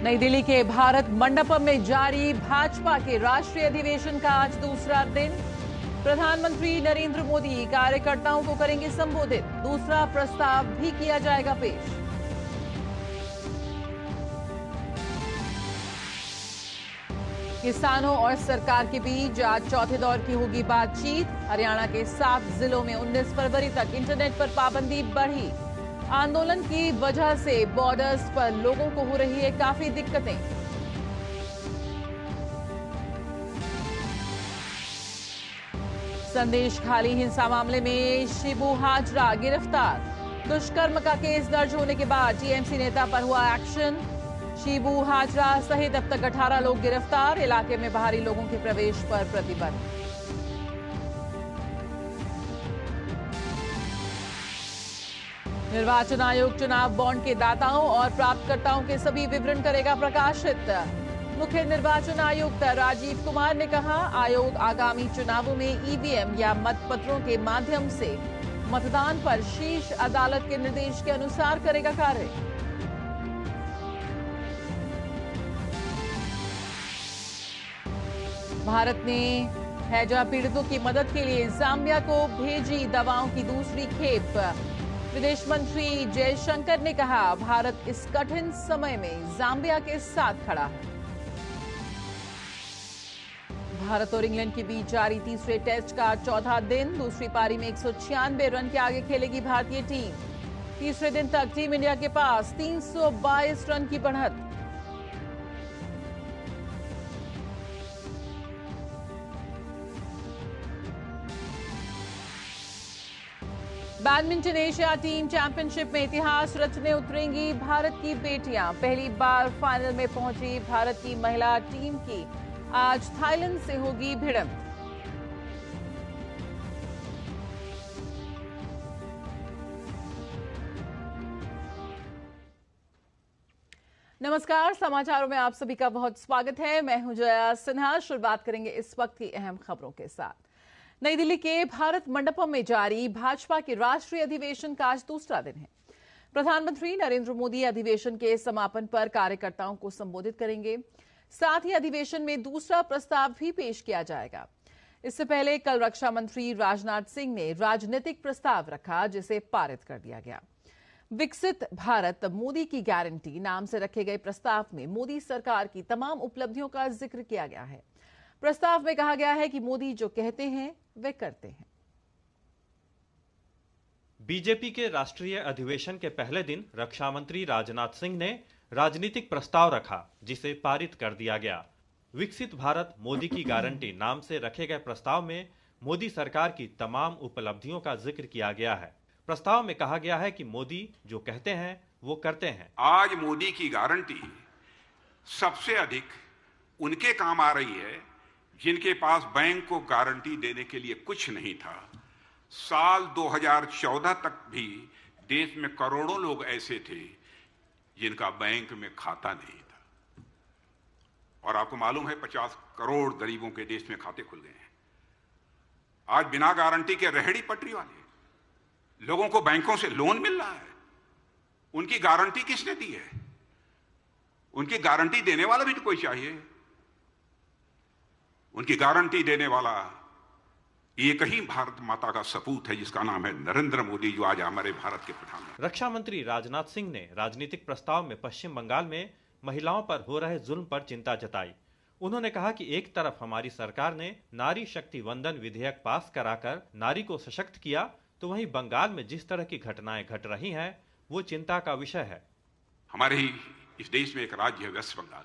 नई दिल्ली के भारत मंडपम में जारी भाजपा के राष्ट्रीय अधिवेशन का आज दूसरा दिन। प्रधानमंत्री नरेंद्र मोदी कार्यकर्ताओं को करेंगे संबोधित। दूसरा प्रस्ताव भी किया जाएगा पेश। किसानों और सरकार के बीच आज चौथे दौर की होगी बातचीत। हरियाणा के 7 जिलों में 19 फरवरी तक इंटरनेट पर पाबंदी बढ़ी। आंदोलन की वजह से बॉर्डर्स पर लोगों को हो रही है काफी दिक्कतें। संदेश खाली हिंसा मामले में शिबू हाजरा गिरफ्तार। दुष्कर्म का केस दर्ज होने के बाद टीएमसी नेता पर हुआ एक्शन। शिबू हाजरा सहित अब तक 18 लोग गिरफ्तार। इलाके में बाहरी लोगों के प्रवेश पर प्रतिबंध। निर्वाचन आयोग चुनाव बॉन्ड के दाताओं और प्राप्तकर्ताओं के सभी विवरण करेगा प्रकाशित। मुख्य निर्वाचन आयुक्त राजीव कुमार ने कहा, आयोग आगामी चुनावों में ईवीएम या मतपत्रों के माध्यम से मतदान पर शीर्ष अदालत के निर्देश के अनुसार करेगा कार्य। भारत ने हैजा पीड़ितों की मदद के लिए जाम्बिया को भेजी दवाओं की दूसरी खेप। विदेश मंत्री जयशंकर ने कहा, भारत इस कठिन समय में जाम्बिया के साथ खड़ा है। भारत और इंग्लैंड के बीच जारी तीसरे टेस्ट का चौथा दिन। दूसरी पारी में 196 रन के आगे खेलेगी भारतीय टीम। तीसरे दिन तक टीम इंडिया के पास 322 रन की बढ़त। बैडमिंटन एशिया टीम चैंपियनशिप में इतिहास रचने उतरेंगी भारत की बेटियां। पहली बार फाइनल में पहुंची भारत की महिला टीम की आज थाईलैंड से होगी भिड़ंत। नमस्कार, समाचारों में आप सभी का बहुत स्वागत है। मैं हूं जया सिन्हा। शुरुआत करेंगे इस वक्त की अहम खबरों के साथ। नई दिल्ली के भारत मंडपम में जारी भाजपा के राष्ट्रीय अधिवेशन का आज दूसरा दिन है। प्रधानमंत्री नरेंद्र मोदी अधिवेशन के समापन पर कार्यकर्ताओं को संबोधित करेंगे। साथ ही अधिवेशन में दूसरा प्रस्ताव भी पेश किया जाएगा। इससे पहले कल रक्षा मंत्री राजनाथ सिंह ने राजनीतिक प्रस्ताव रखा, जिसे पारित कर दिया गया। विकसित भारत मोदी की गारंटी नाम से रखे गए प्रस्ताव में मोदी सरकार की तमाम उपलब्धियों का जिक्र किया गया है। प्रस्ताव में कहा गया है कि मोदी जो कहते हैं वे करते हैं। बीजेपी के राष्ट्रीय अधिवेशन के पहले दिन रक्षा मंत्री राजनाथ सिंह ने राजनीतिक प्रस्ताव रखा, जिसे पारित कर दिया गया। विकसित भारत मोदी की गारंटी नाम से रखे गए प्रस्ताव में मोदी सरकार की तमाम उपलब्धियों का जिक्र किया गया है। प्रस्ताव में कहा गया है कि मोदी जो कहते हैं वो करते हैं। आज मोदी की गारंटी सबसे अधिक उनके काम आ रही है जिनके पास बैंक को गारंटी देने के लिए कुछ नहीं था। साल 2014 तक भी देश में करोड़ों लोग ऐसे थे जिनका बैंक में खाता नहीं था। और आपको मालूम है 50 करोड़ गरीबों के देश में खाते खुल गए हैं। आज बिना गारंटी के रेहड़ी पटरी वाले लोगों को बैंकों से लोन मिल रहा है। उनकी गारंटी किसने दी है? उनकी गारंटी देने वाला भी तो कोई चाहिए। उनकी गारंटी देने वाला एक ही भारत माता का सपूत है, जिसका नाम है नरेंद्र मोदी, जो आज हमारे भारत के प्रधानमंत्री। रक्षा मंत्री राजनाथ सिंह ने राजनीतिक प्रस्ताव में पश्चिम बंगाल में महिलाओं पर हो रहे जुल्म पर चिंता जताई। उन्होंने कहा कि एक तरफ हमारी सरकार ने नारी शक्ति वंदन विधेयक पास कराकर नारी को सशक्त किया, तो वहीं बंगाल में जिस तरह की घटनाएं घट रही हैं वो चिंता का विषय है। हमारे ही इस देश में एक राज्य है वेस्ट बंगाल।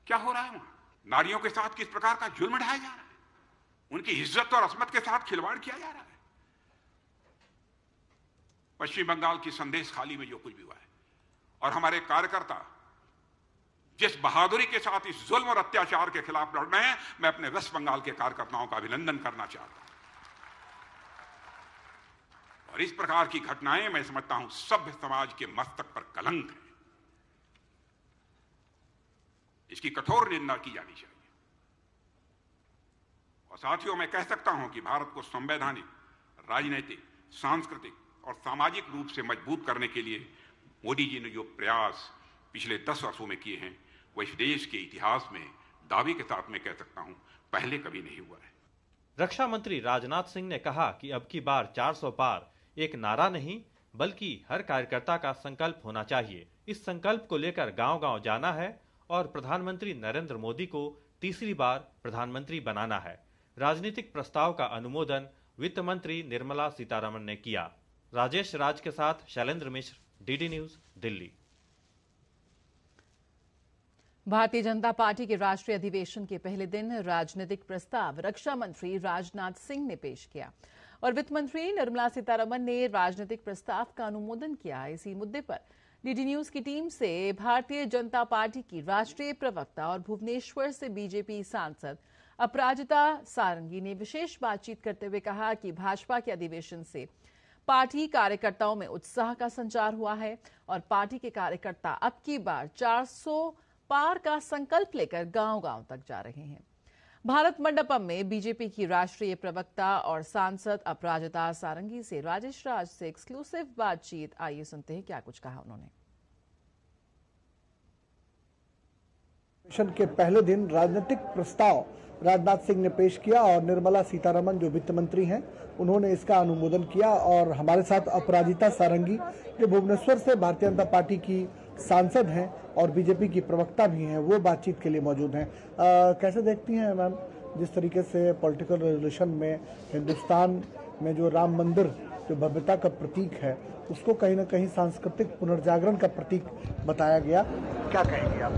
क्या हो रहा है वहां? नारियों के साथ किस प्रकार का जुल्म ढाया जा रहा है। उनकी इज्जत और अस्मत के साथ खिलवाड़ किया जा रहा है। पश्चिम बंगाल की संदेश खाली में जो कुछ भी हुआ है, और हमारे कार्यकर्ता जिस बहादुरी के साथ इस जुल्म और अत्याचार के खिलाफ लड़ रहे हैं, मैं अपने वेस्ट बंगाल के कार्यकर्ताओं का अभिनंदन करना चाहता हूं। और इस प्रकार की घटनाएं मैं समझता हूं सभ्य समाज के मस्तक पर कलंक है। इसकी कठोर निंदा की जानी चाहिए। और साथियों, मैं कह सकता हूं कि भारत को संवैधानिक, राजनीतिक, सांस्कृतिक और सामाजिक रूप से मजबूत करने के लिए मोदी जी ने जो प्रयास पिछले 10 वर्षों में किए हैं, वो इस देश के इतिहास में दावे के साथ मैं कह सकता हूं पहले कभी नहीं हुआ है। रक्षा मंत्री राजनाथ सिंह ने कहा कि अब की बार 400 पार एक नारा नहीं बल्कि हर कार्यकर्ता का संकल्प होना चाहिए। इस संकल्प को लेकर गांव-गांव जाना है और प्रधानमंत्री नरेंद्र मोदी को तीसरी बार प्रधानमंत्री बनाना है। राजनीतिक प्रस्ताव का अनुमोदन वित्त मंत्री निर्मला सीतारमण ने किया। राजेश राज के साथ शैलेंद्र मिश्र, DD news, Delhi. Bharatiya Janata party के राष्ट्रीय अधिवेशन के पहले दिन राजनीतिक प्रस्ताव रक्षा मंत्री राजनाथ सिंह ने पेश किया और वित्त मंत्री निर्मला सीतारमण ने राजनीतिक प्रस्ताव का अनुमोदन किया। इसी मुद्दे पर डीडी न्यूज की टीम से भारतीय जनता पार्टी की राष्ट्रीय प्रवक्ता और भुवनेश्वर से बीजेपी सांसद अपराजिता सारंगी ने विशेष बातचीत करते हुए कहा कि भाजपा के अधिवेशन से पार्टी कार्यकर्ताओं में उत्साह का संचार हुआ है और पार्टी के कार्यकर्ता अब की बार 400 पार का संकल्प लेकर गांव-गांव तक जा रहे हैं। भारत मंडपम में बीजेपी की राष्ट्रीय प्रवक्ता और सांसद अपराजिता सारंगी से राजेश राज से एक्सक्लूसिव बातचीत। आइए सुनते हैं क्या कुछ कहा उन्होंने। अधिवेशन के पहले दिन राजनीतिक प्रस्ताव राजनाथ सिंह ने पेश किया और निर्मला सीतारमण जो वित्त मंत्री हैं उन्होंने इसका अनुमोदन किया और हमारे साथ अपराजिता सारंगी जो भुवनेश्वर से भारतीय जनता पार्टी की सांसद हैं और बीजेपी की प्रवक्ता भी हैं वो बातचीत के लिए मौजूद हैं। कैसे देखती हैं मैम जिस तरीके से पॉलिटिकल रेजोल्यूशन में हिंदुस्तान में जो राम मंदिर जो भव्यता का प्रतीक है उसको कहीं ना कहीं सांस्कृतिक पुनर्जागरण का प्रतीक बताया गया, क्या कहेंगे आप?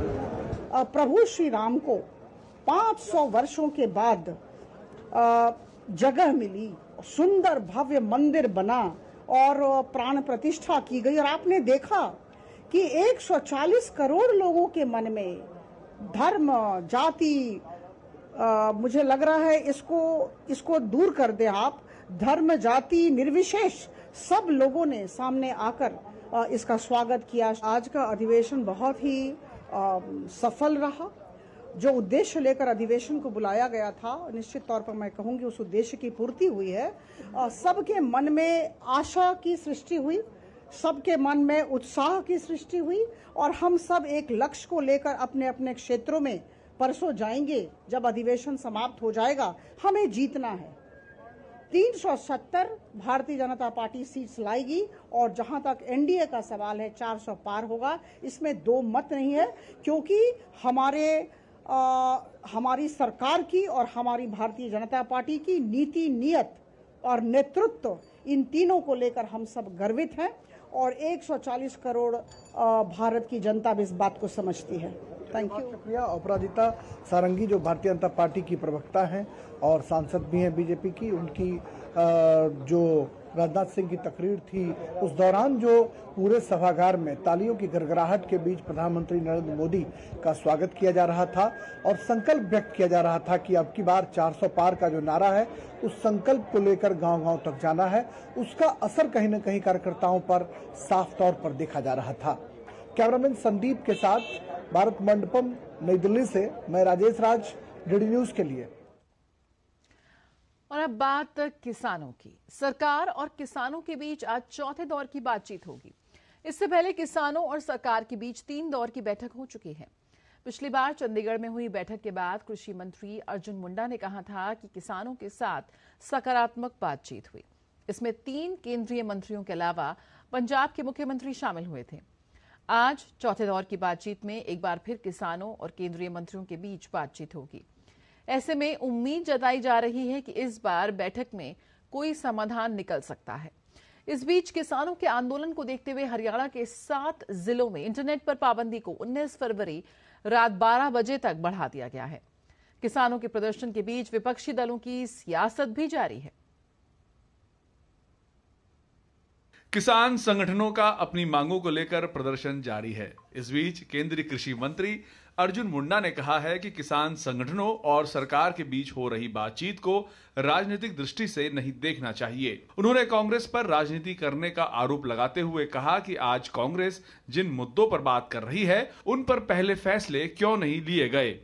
प्रभु श्री राम को 500 वर्षों के बाद जगह मिली, सुंदर भव्य मंदिर बना और प्राण प्रतिष्ठा की गई और आपने देखा कि 140 करोड़ लोगों के मन में धर्म जाति, मुझे लग रहा है इसको दूर कर दे आप, धर्म जाति निर्विशेष सब लोगों ने सामने आकर इसका स्वागत किया। आज का अधिवेशन बहुत ही सफल रहा। जो उद्देश्य लेकर अधिवेशन को बुलाया गया था निश्चित तौर पर मैं कहूंगी उस उद्देश्य की पूर्ति हुई है। सबके मन में आशा की सृष्टि हुई, सबके मन में उत्साह की सृष्टि हुई और हम सब एक लक्ष्य को लेकर अपने अपने क्षेत्रों में परसों जाएंगे। जब अधिवेशन समाप्त हो जाएगा हमें जीतना है। 370 भारतीय जनता पार्टी सीट्स लाएगी और जहां तक एनडीए का सवाल है 400 पार होगा, इसमें दो मत नहीं है क्योंकि हमारी सरकार की और हमारी भारतीय जनता पार्टी की नीति, नियत और नेतृत्व, इन तीनों को लेकर हम सब गर्वित हैं और 140 करोड़ भारत की जनता भी इस बात को समझती है। Thank you. शुक्रिया। अपराजिता सारंगी जो भारतीय जनता पार्टी की प्रवक्ता हैं और सांसद भी हैं बीजेपी की, उनकी जो राजनाथ सिंह की तकरीर थी उस दौरान जो पूरे सभागार में तालियों की गड़गड़ाहट के बीच प्रधानमंत्री नरेंद्र मोदी का स्वागत किया जा रहा था और संकल्प व्यक्त किया जा रहा था कि अब की बार 400 पार का जो नारा है उस संकल्प को लेकर गांव-गांव तक जाना है, उसका असर कहीं न कहीं कार्यकर्ताओं पर साफ तौर पर देखा जा रहा था। कैमरामैन संदीप के साथ भारत मंडपम, नई दिल्ली से मैं राजेश राज, डीडी न्यूज के लिए। और अब बात किसानों की। सरकार और किसानों के बीच आज चौथे दौर की बातचीत होगी। इससे पहले किसानों और सरकार के बीच 3 दौर की बैठक हो चुकी है। पिछली बार चंडीगढ़ में हुई बैठक के बाद कृषि मंत्री अर्जुन मुंडा ने कहा था कि किसानों के साथ सकारात्मक बातचीत हुई। इसमें 3 केंद्रीय मंत्रियों के अलावा पंजाब के मुख्यमंत्री शामिल हुए थे। आज चौथे दौर की बातचीत में एक बार फिर किसानों और केंद्रीय मंत्रियों के बीच बातचीत होगी। ऐसे में उम्मीद जताई जा रही है कि इस बार बैठक में कोई समाधान निकल सकता है। इस बीच किसानों के आंदोलन को देखते हुए हरियाणा के 7 जिलों में इंटरनेट पर पाबंदी को 19 फरवरी रात 12 बजे तक बढ़ा दिया गया है। किसानों के प्रदर्शन के बीच विपक्षी दलों की सियासत भी जारी है। किसान संगठनों का अपनी मांगों को लेकर प्रदर्शन जारी है। इस बीच केंद्रीय कृषि मंत्री अर्जुन मुंडा ने कहा है कि किसान संगठनों और सरकार के बीच हो रही बातचीत को राजनीतिक दृष्टि से नहीं देखना चाहिए। उन्होंने कांग्रेस पर राजनीति करने का आरोप लगाते हुए कहा कि आज कांग्रेस जिन मुद्दों पर बात कर रही है उन पर पहले फैसले क्यों नहीं लिए गए।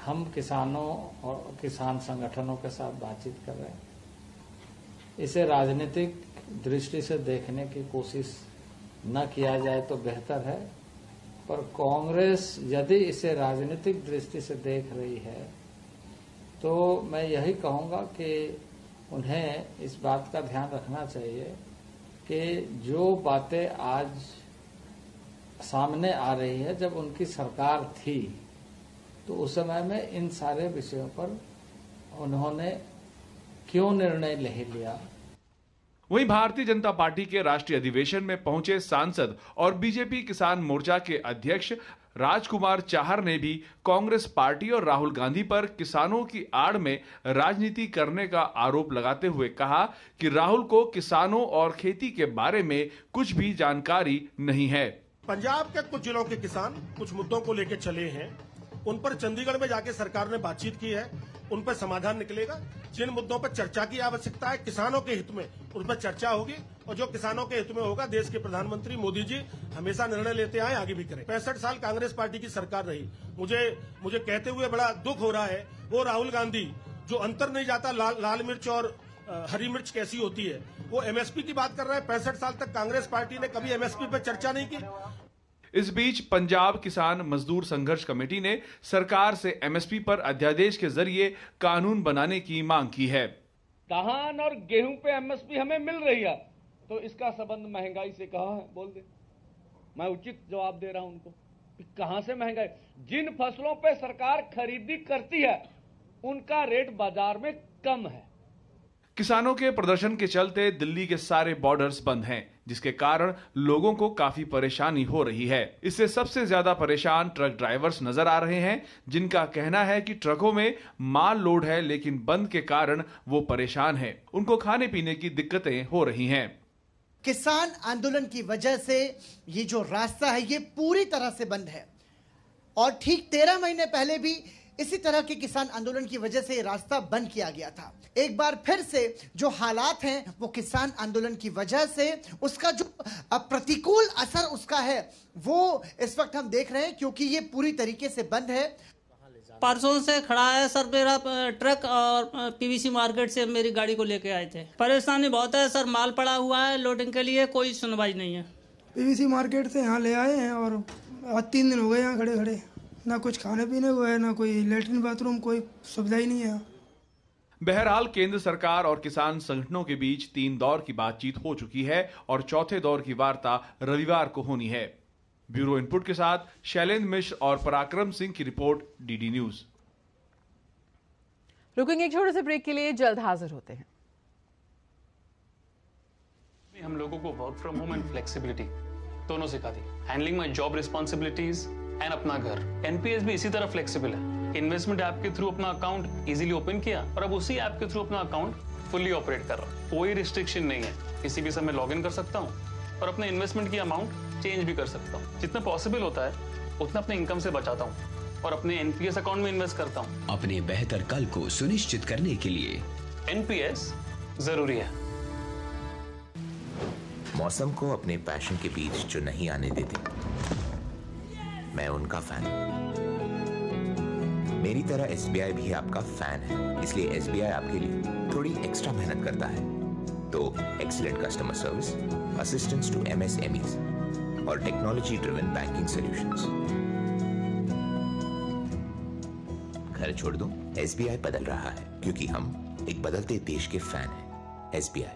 हम किसानों और किसान संगठनों के साथ बातचीत कर रहे हैं। इसे राजनीतिक दृष्टि से देखने की कोशिश न किया जाए तो बेहतर है पर कांग्रेस यदि इसे राजनीतिक दृष्टि से देख रही है तो मैं यही कहूंगा कि उन्हें इस बात का ध्यान रखना चाहिए कि जो बातें आज सामने आ रही है, जब उनकी सरकार थी तो उस समय में इन सारे विषयों पर उन्होंने क्यों निर्णय नहीं लिया। वहीं भारतीय जनता पार्टी के राष्ट्रीय अधिवेशन में पहुंचे सांसद और बीजेपी किसान मोर्चा के अध्यक्ष राजकुमार चाहर ने भी कांग्रेस पार्टी और राहुल गांधी पर किसानों की आड़ में राजनीति करने का आरोप लगाते हुए कहा कि राहुल को किसानों और खेती के बारे में कुछ भी जानकारी नहीं है। पंजाब के कुछ जिलों के किसान कुछ मुद्दों को लेकर चले हैं, उन पर चंडीगढ़ में जाके सरकार ने बातचीत की है, उन पर समाधान निकलेगा। जिन मुद्दों पर चर्चा की आवश्यकता है किसानों के हित में, उन पर चर्चा होगी और जो किसानों के हित में होगा, देश के प्रधानमंत्री मोदी जी हमेशा निर्णय लेते आए, आगे भी करें। 65 साल कांग्रेस पार्टी की सरकार रही, मुझे कहते हुए बड़ा दुख हो रहा है, वो राहुल गांधी जो अंतर नहीं जाता लाल मिर्च और हरी मिर्च कैसी होती है, वो एमएसपी की बात कर रहे हैं। 65 साल तक कांग्रेस पार्टी ने कभी एमएसपी पर चर्चा नहीं की। इस बीच पंजाब किसान मजदूर संघर्ष कमेटी ने सरकार से एमएसपी पर अध्यादेश के जरिए कानून बनाने की मांग की है। धान और गेहूं पे एमएसपी हमें मिल रही है तो इसका संबंध महंगाई से कहां है, बोल दे। मैं उचित जवाब दे रहा हूं उनको, कहां से महंगाई। जिन फसलों पे सरकार खरीदी करती है उनका रेट बाजार में कम है। किसानों के प्रदर्शन के चलते दिल्ली के सारे बॉर्डर्स बंद हैं, जिसके कारण लोगों को काफी परेशानी हो रही है। इससे सबसे ज्यादा परेशान ट्रक ड्राइवर्स नजर आ रहे हैं, जिनका कहना है कि ट्रकों में माल लोड है लेकिन बंद के कारण वो परेशान हैं। उनको खाने पीने की दिक्कतें हो रही हैं। किसान आंदोलन की वजह से ये जो रास्ता है ये पूरी तरह से बंद है और ठीक 13 महीने पहले भी इसी तरह के किसान आंदोलन की वजह से ये रास्ता बंद किया गया था। एक बार फिर से जो हालात हैं वो किसान आंदोलन की वजह से उसका जो प्रतिकूल असर उसका है वो इस वक्त हम देख रहे हैं, क्योंकि ये पूरी तरीके से बंद है। परसों से खड़ा है सर मेरा ट्रक और पीवीसी मार्केट से मेरी गाड़ी को लेके आए थे। परेशानी बहुत है सर, माल पड़ा हुआ है लोडिंग के लिए, कोई सुनवाई नहीं है। पीवीसी मार्केट से यहाँ ले आए हैं और आज 3 दिन हो गए यहाँ खड़े खड़े, ना कुछ खाने पीने को है, ना कोई लेटरिन बाथरूम, कोई सुविधा ही नहीं है। बहरहाल केंद्र सरकार और किसान संगठनों के बीच 3 दौर की बातचीत हो चुकी है और चौथे दौर की वार्ता रविवार को होनी है। ब्यूरो इनपुट के साथ शैलेंद्र मिश्र और पराक्रम सिंह की रिपोर्ट, डीडी न्यूज। रुकेंगे एक छोटे से ब्रेक के लिए, जल्द हाजिर होते हैं। हम लोगों को work from home and flexibility दोनों सिखा दी, handling my job responsibilities and अपना घर। एनपीएस भी इसी तरह फ्लेक्सिबल है। इन्वेस्टमेंट ऐप के थ्रू अपना अकाउंट इजीली ओपन किया और अब उसी ऐप के थ्रू अपना अकाउंट फुल्ली ऑपरेट कर रहा हूं। कोई रिस्ट्रिक्शन नहीं है, किसी भी समय लॉग इन कर सकता हूं और अपने इन्वेस्टमेंट की अमाउंट चेंज भी कर सकता हूं। जितना पॉसिबल होता है उतना अपने इनकम से बचाता हूं और अपने एनपीएस अकाउंट में इन्वेस्ट करता हूं। अपने बेहतर कल को सुनिश्चित करने के लिए एनपीएस जरूरी है। मौसम को अपने पैशन के बीच जो नहीं आने देते, मैं उनका फैन हूं। मेरी तरह एसबीआई भी आपका फैन है, इसलिए एसबीआई आपके लिए थोड़ी एक्स्ट्रा मेहनत करता है। तो excellent customer service, assistance to MSMEs और टेक्नोलॉजी ड्रिवन बैंकिंग सॉल्यूशंस। घर छोड़ दूं, एसबीआई बदल रहा है क्योंकि हम एक बदलते देश के फैन हैं। एसबीआई,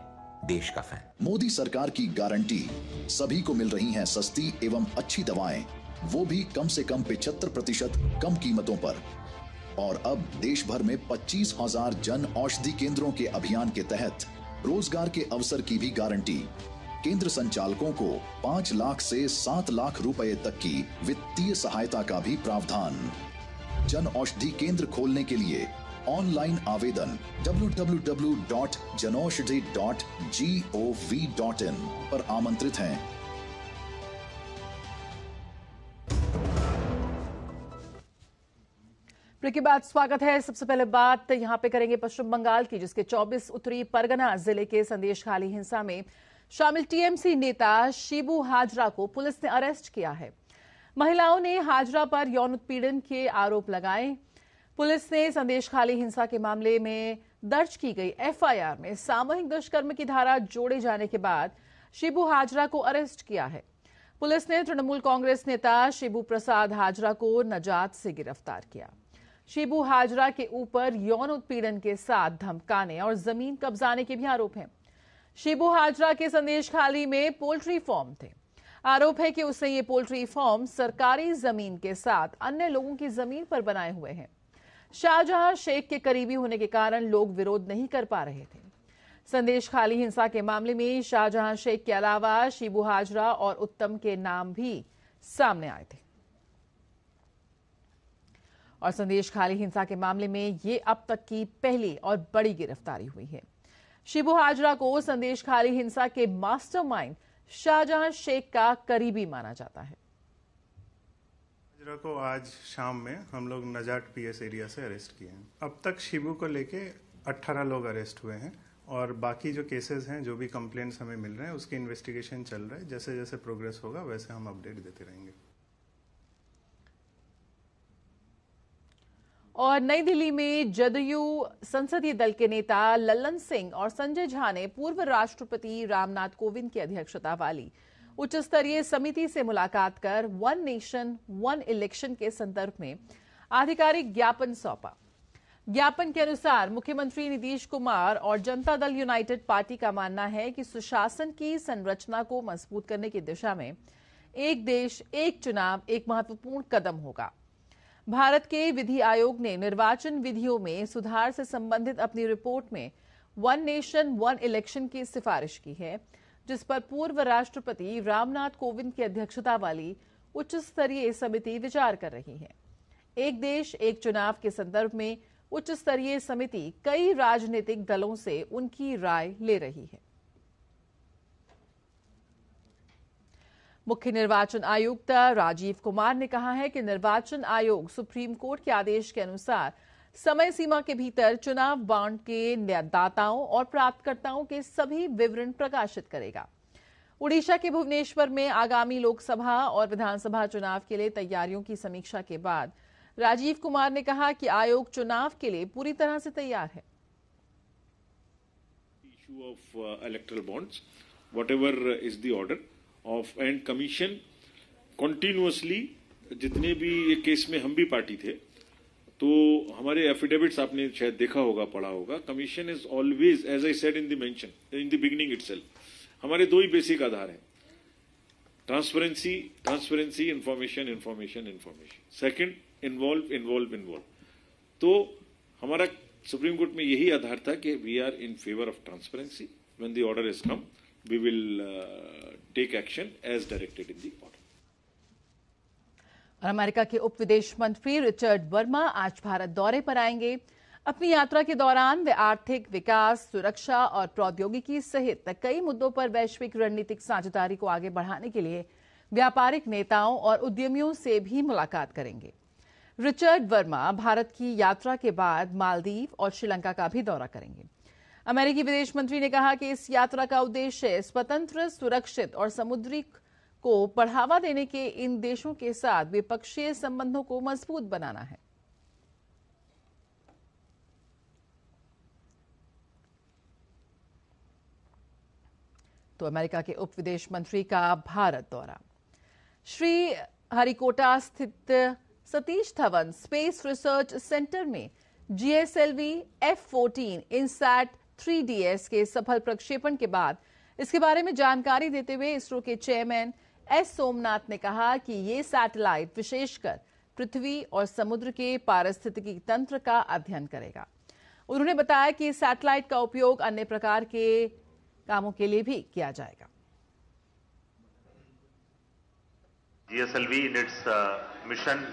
देश का फैन। मोदी सरकार की गारंटी, सभी को मिल रही हैं सस्ती एवं अच्छी दवाएं, वो भी कम से कम 75% कम कीमतों पर। और अब देश भर में 25,000 जन औषधि केंद्रों के अभियान के तहत रोजगार के अवसर की भी गारंटी। केंद्र संचालकों को 5 लाख से 7 लाख रुपए तक की वित्तीय सहायता का भी प्रावधान। जन औषधि केंद्र खोलने के लिए ऑनलाइन आवेदन www.janaushadhi.gov.in पर आमंत्रित हैं। ब्रेक के बाद स्वागत है। सबसे पहले बात यहां पे करेंगे पश्चिम बंगाल की, जिसके 24 उत्तरी परगना जिले के संदेशखाली हिंसा में शामिल टीएमसी नेता शिबू हाजरा को पुलिस ने अरेस्ट किया है। महिलाओं ने हाजरा पर यौन उत्पीड़न के आरोप लगाए। पुलिस ने संदेशखाली हिंसा के मामले में दर्ज की गई एफआईआर में सामूहिक दुष्कर्म की धारा जोड़े जाने के बाद शिबू हाजरा को अरेस्ट किया है। पुलिस ने तृणमूल कांग्रेस नेता शिबू प्रसाद हाजरा को नजात से गिरफ्तार किया। शिबू हाजरा के ऊपर यौन उत्पीड़न के साथ धमकाने और जमीन कब्जाने के भी आरोप हैं। शिबू हाजरा के संदेश खाली में पोल्ट्री फार्म थे। आरोप है कि उसने ये पोल्ट्री फार्म सरकारी जमीन के साथ अन्य लोगों की जमीन पर बनाए हुए हैं। शाहजहां शेख के करीबी होने के कारण लोग विरोध नहीं कर पा रहे थे। संदेश खाली हिंसा के मामले में शाहजहां शेख के अलावा शिबू हाजरा और उत्तम के नाम भी सामने आए थे। और संदेश खाली हिंसा के मामले में ये अब तक की पहली और बड़ी गिरफ्तारी हुई है। शिबू हाजरा को संदेश खाली हिंसा के मास्टरमाइंड शाहजहां शेख का करीबी माना जाता है। हाजरा को आज शाम में हम लोग नजाट पीएस एरिया से अरेस्ट किए हैं। अब तक शिबू को लेके 18 लोग अरेस्ट हुए हैं और बाकी जो केसेस हैं, जो भी कंप्लेंट्स हमें मिल रहे हैं, उसकी इन्वेस्टिगेशन चल रहा है। जैसे जैसे प्रोग्रेस होगा वैसे हम अपडेट देते रहेंगे। और नई दिल्ली में जदयू संसदीय दल के नेता लल्लन सिंह और संजय झा ने पूर्व राष्ट्रपति रामनाथ कोविंद की अध्यक्षता वाली उच्च स्तरीय समिति से मुलाकात कर वन नेशन वन इलेक्शन के संदर्भ में आधिकारिक ज्ञापन सौंपा। ज्ञापन के अनुसार मुख्यमंत्री नीतीश कुमार और जनता दल यूनाइटेड पार्टी का मानना है कि सुशासन की संरचना को मजबूत करने की दिशा में एक देश एक चुनाव एक महत्वपूर्ण कदम होगा। भारत के विधि आयोग ने निर्वाचन विधियों में सुधार से संबंधित अपनी रिपोर्ट में वन नेशन वन इलेक्शन की सिफारिश की है, जिस पर पूर्व राष्ट्रपति रामनाथ कोविंद की अध्यक्षता वाली उच्च स्तरीय समिति विचार कर रही है। एक देश एक चुनाव के संदर्भ में उच्च स्तरीय समिति कई राजनीतिक दलों से उनकी राय ले रही है। मुख्य निर्वाचन आयुक्त राजीव कुमार ने कहा है कि निर्वाचन आयोग सुप्रीम कोर्ट के आदेश के अनुसार समय सीमा के भीतर चुनाव बॉन्ड के दाताओं और प्राप्तकर्ताओं के सभी विवरण प्रकाशित करेगा। उड़ीसा के भुवनेश्वर में आगामी लोकसभा और विधानसभा चुनाव के लिए तैयारियों की समीक्षा के बाद राजीव कुमार ने कहा कि आयोग चुनाव के लिए पूरी तरह से तैयार है। Issue of electoral bonds, whatever is the order of and commission continuously, जितने भी ये केस में हम भी पार्टी थे, तो हमारे एफिडेविट्स आपने शायद देखा होगा, पढ़ा होगा। Commission is always, as I said in the mention in the beginning itself, हमारे दो ही बेसिक आधार हैं, transparency, transparency, information, information, information. Second, involve, involve, involve. तो हमारा सुप्रीम कोर्ट में यही आधार था कि we are in favour of transparency. When the order is come, we will take action as directed in the order. और America के उप विदेश मंत्री रिचर्ड वर्मा आज भारत दौरे पर आएंगे। अपनी यात्रा के दौरान वे आर्थिक विकास, सुरक्षा और प्रौद्योगिकी सहित कई मुद्दों पर वैश्विक रणनीतिक साझेदारी को आगे बढ़ाने के लिए व्यापारिक नेताओं और उद्यमियों से भी मुलाकात करेंगे। रिचर्ड वर्मा भारत की यात्रा के बाद मालदीव और श्रीलंका का भी दौरा करेंगे। अमेरिकी विदेश मंत्री ने कहा कि इस यात्रा का उद्देश्य स्वतंत्र, सुरक्षित और समुद्री को बढ़ावा देने के इन देशों के साथ द्विपक्षीय संबंधों को मजबूत बनाना है। तो अमेरिका के उप विदेश मंत्री का भारत दौरा। श्री हरिकोटा स्थित Satish Dhawan space research centre में GSLV F-14 इनसैट 3DS के सफल प्रक्षेपण के बाद इसके बारे में जानकारी देते हुए इसरो के चेयरमैन S सोमनाथ ने कहा कि ये सैटेलाइट विशेषकर पृथ्वी और समुद्र के पारिस्थितिकी तंत्र का अध्ययन करेगा। उन्होंने बताया कि सैटेलाइट का उपयोग अन्य प्रकार के कामों के लिए भी किया जाएगा। GSLV in its mission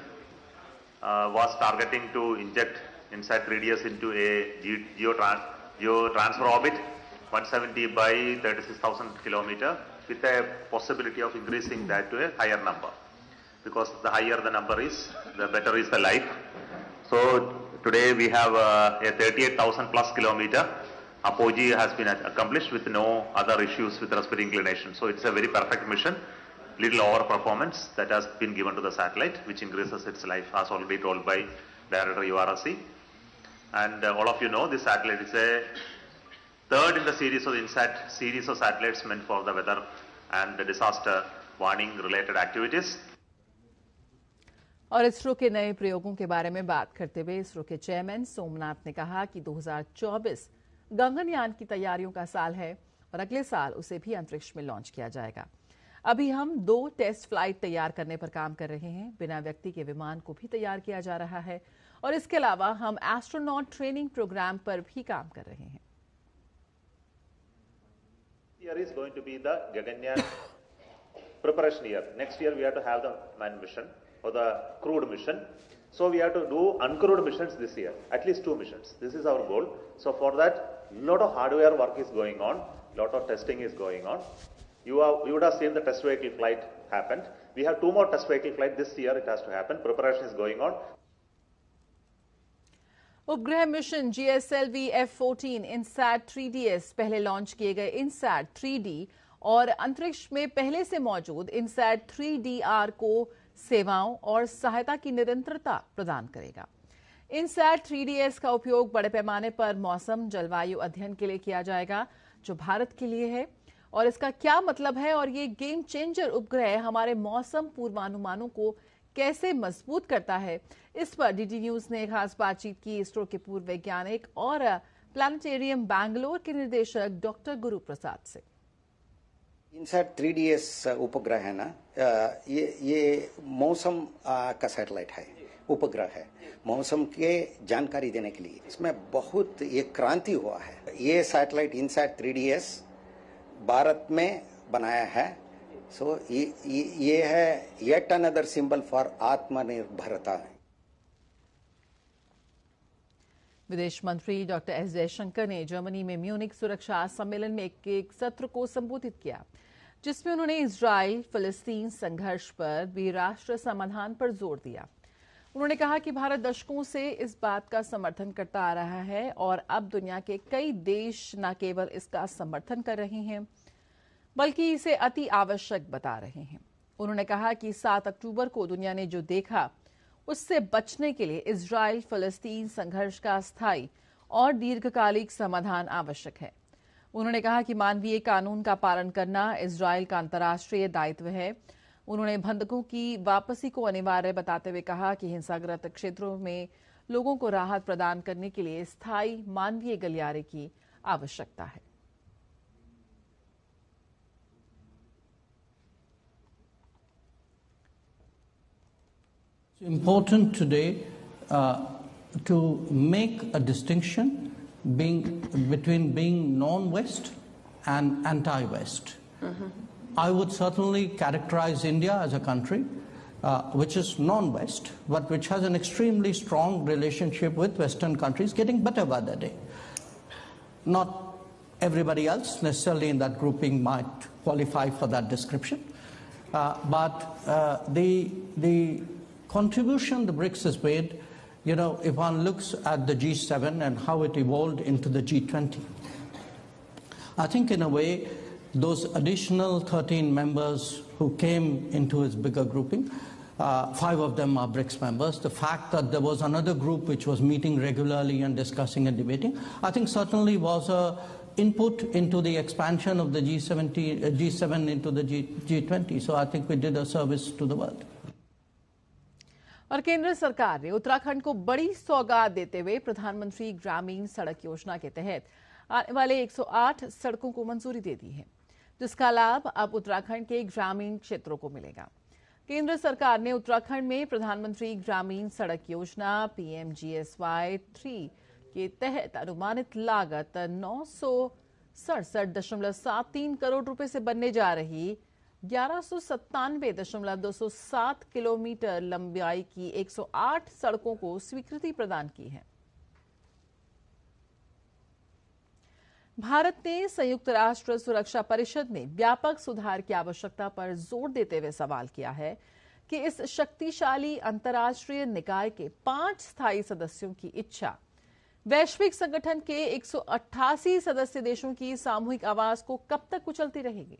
was targeting to inject INSAT 3DS into a geo-transfer orbit 170 by 36,000 kilometer with a possibility of increasing that to a higher number, because the higher the number is, the better is the life. So today we have a 38,000 plus kilometer apogee has been accomplished with no other issues with respect to inclination. So it's a very perfect mission. Little over performance that has been given to the satellite, which increases its life, as already told by Director URSC. And all of you know this satellite is a third in the series of INSAT series of satellites meant for the weather and the disaster warning related activities. और इसरो के नए प्रयोगों के बारे में बात करते हुए इसरो के चेयरमैन सोमनाथ ने कहा कि 2024 गगनयान की तैयारियों का साल है और अगले साल उसे भी अंतरिक्ष में लॉन्च किया जाएगा। अभी हम 2 टेस्ट फ्लाइट तैयार करने पर काम कर रहे हैं। बिना व्यक्ति के विमान को भी तैयार किया जा रहा है और इसके अलावा हम एस्ट्रोनॉट ट्रेनिंग प्रोग्राम पर भी काम कर रहे हैं। Year is going to be the Gaganyaan preparation year. Next year we have to have the manned mission or the crewed mission. So we have to do uncrewed missions this year, at least 2 missions. This is our goal. So for that, lot of hardware work is going on, lot of testing is going on. You would have seen the test vehicle flight happened. We have 2 more test vehicle flight this year. It has to happen. Preparation is going on. उपग्रह mission GSLV F-14 INSAT 3DS पहले launch किए गए INSAT 3D और अंतरिक्ष में पहले से मौजूद INSAT 3DR को सेवाओं और सहायता की निरंतरता प्रदान करेगा। INSAT 3DS का उपयोग बड़े पैमाने पर मौसम जलवायु अध्ययन के लिए किया जाएगा, जो भारत के लिए है। और इसका क्या मतलब है और ये गेम चेंजर उपग्रह हमारे मौसम पूर्वानुमानों को कैसे मजबूत करता है, इस पर डीडी न्यूज ने खास बातचीत की इसरो के पूर्व वैज्ञानिक और प्लानिटेरियम बैंगलोर के निदेशक डॉक्टर गुरु प्रसाद से। INSAT 3DS उपग्रह है ना, ये मौसम का सैटेलाइट है, उपग्रह है, मौसम के जानकारी देने के लिए। इसमें बहुत ये क्रांति हुआ है। ये सैटेलाइट INSAT 3DS भारत में बनाया है। सो ये है येट अनदर सिंबल फॉर आत्मनिर्भरता। विदेश मंत्री डॉक्टर एस जयशंकर ने जर्मनी में म्यूनिक सुरक्षा सम्मेलन में एक सत्र को संबोधित किया, जिसमें उन्होंने इजराइल फिलिस्तीन संघर्ष पर द्विराष्ट्र समाधान पर जोर दिया। उन्होंने कहा कि भारत दशकों से इस बात का समर्थन करता आ रहा है और अब दुनिया के कई देश न केवल इसका समर्थन कर रहे हैं बल्कि इसे अति आवश्यक बता रहे हैं। उन्होंने कहा कि 7 अक्टूबर को दुनिया ने जो देखा उससे बचने के लिए इजराइल फिलिस्तीन संघर्ष का स्थायी और दीर्घकालिक समाधान आवश्यक है। उन्होंने कहा कि मानवीय कानून का पालन करना इजराइल का अंतर्राष्ट्रीय दायित्व है। उन्होंने बंधकों की वापसी को अनिवार्य बताते हुए कहा कि हिंसाग्रस्त क्षेत्रों में लोगों को राहत प्रदान करने के लिए स्थायी मानवीय गलियारे की आवश्यकता है। It's important today to make a distinction between being non-West and anti-West. I would certainly characterize India as a country which is non-West, but which has an extremely strong relationship with Western countries, getting better by the day. Not everybody else necessarily in that grouping might qualify for that description, but the contribution the BRICS has made, you know, if one looks at the G7 and how it evolved into the G20, I think in a way those additional 13 members who came into his bigger grouping, 5 of them are BRICS members. The fact that there was another group which was meeting regularly and discussing and debating, I think certainly was a input into the expansion of the G7 into the G20. So I think we did a service to the world. और केंद्र सरकार ने उत्तराखंड को बड़ी सौगात देते हुए प्रधानमंत्री ग्रामीण सड़क योजना के तहत आने वाले 108 सड़कों को मंजूरी दे दी है, जिसका लाभ अब उत्तराखंड के ग्रामीण क्षेत्रों को मिलेगा। केंद्र सरकार ने उत्तराखंड में प्रधानमंत्री ग्रामीण सड़क योजना PMGSY 3 के तहत अनुमानित लागत 967.73 करोड़ रुपए से बनने जा रही 1197.207 किलोमीटर लंबाई की 108 सड़कों को स्वीकृति प्रदान की है। भारत ने संयुक्त राष्ट्र सुरक्षा परिषद में व्यापक सुधार की आवश्यकता पर जोर देते हुए सवाल किया है कि इस शक्तिशाली अंतर्राष्ट्रीय निकाय के 5 स्थायी सदस्यों की इच्छा वैश्विक संगठन के 188 सदस्य देशों की सामूहिक आवाज को कब तक कुचलती रहेगी।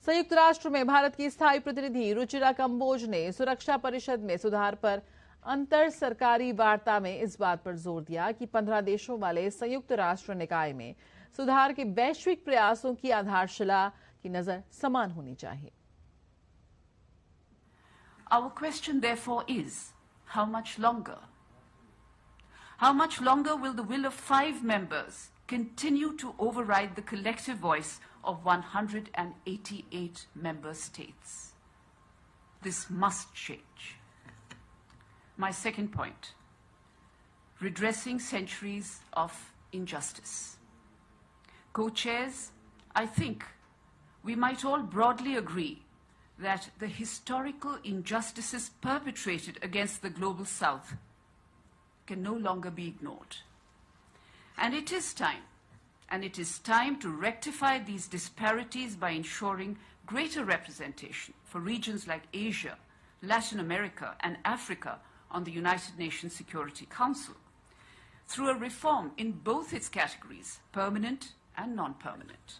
संयुक्त राष्ट्र में भारत की स्थायी प्रतिनिधि रुचिरा कंबोज ने सुरक्षा परिषद में सुधार पर अंतर सरकारी वार्ता में इस बात पर जोर दिया कि 15 देशों वाले संयुक्त राष्ट्र निकाय में सुधार के वैश्विक प्रयासों की आधारशिला की नजर समान होनी चाहिए। Our question, therefore, is, how much longer? How much longer will the will of 5 members continue to override the collective voice of 188 member states? This must change. My second point, redressing centuries of injustice. Co-chairs, I think we might all broadly agree that the historical injustices perpetrated against the Global South can no longer be ignored. And it is time to rectify these disparities by ensuring greater representation for regions like Asia, Latin America, and Africa on the United Nations Security Council, through a reform in both its categories, permanent and non-permanent.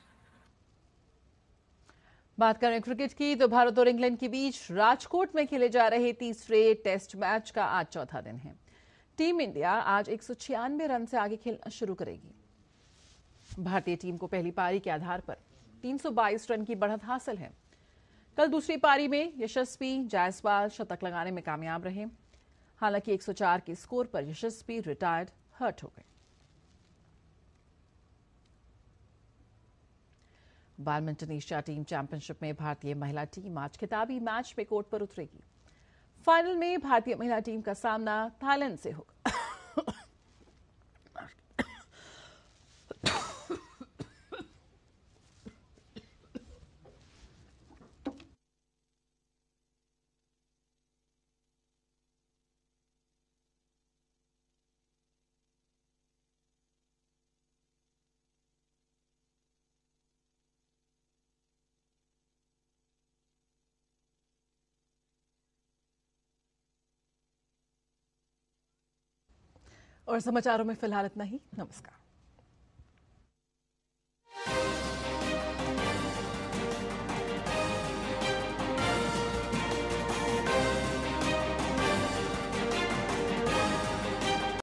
बात करें cricket की तो भारत और England के बीच राजकोट में खेले जा रहे तीसरे टेस्ट मैच का आज चौथा दिन है। टीम इंडिया आज 196 रन से आगे खेलना शुरू करेगी। भारतीय टीम को पहली पारी के आधार पर 322 रन की बढ़त हासिल है। कल दूसरी पारी में यशस्वी जायसवाल शतक लगाने में कामयाब रहे। हालांकि 104 के स्कोर पर यशस्वी रिटायर्ड हर्ट हो गए। बैडमिंटन एशिया टीम चैंपियनशिप में भारतीय महिला टीम आज खिताबी मैच में कोर्ट पर उतरेगी। फाइनल में भारतीय महिला टीम का सामना थाईलैंड से होगा। और समाचारों में फिलहाल इतना ही। नमस्कार।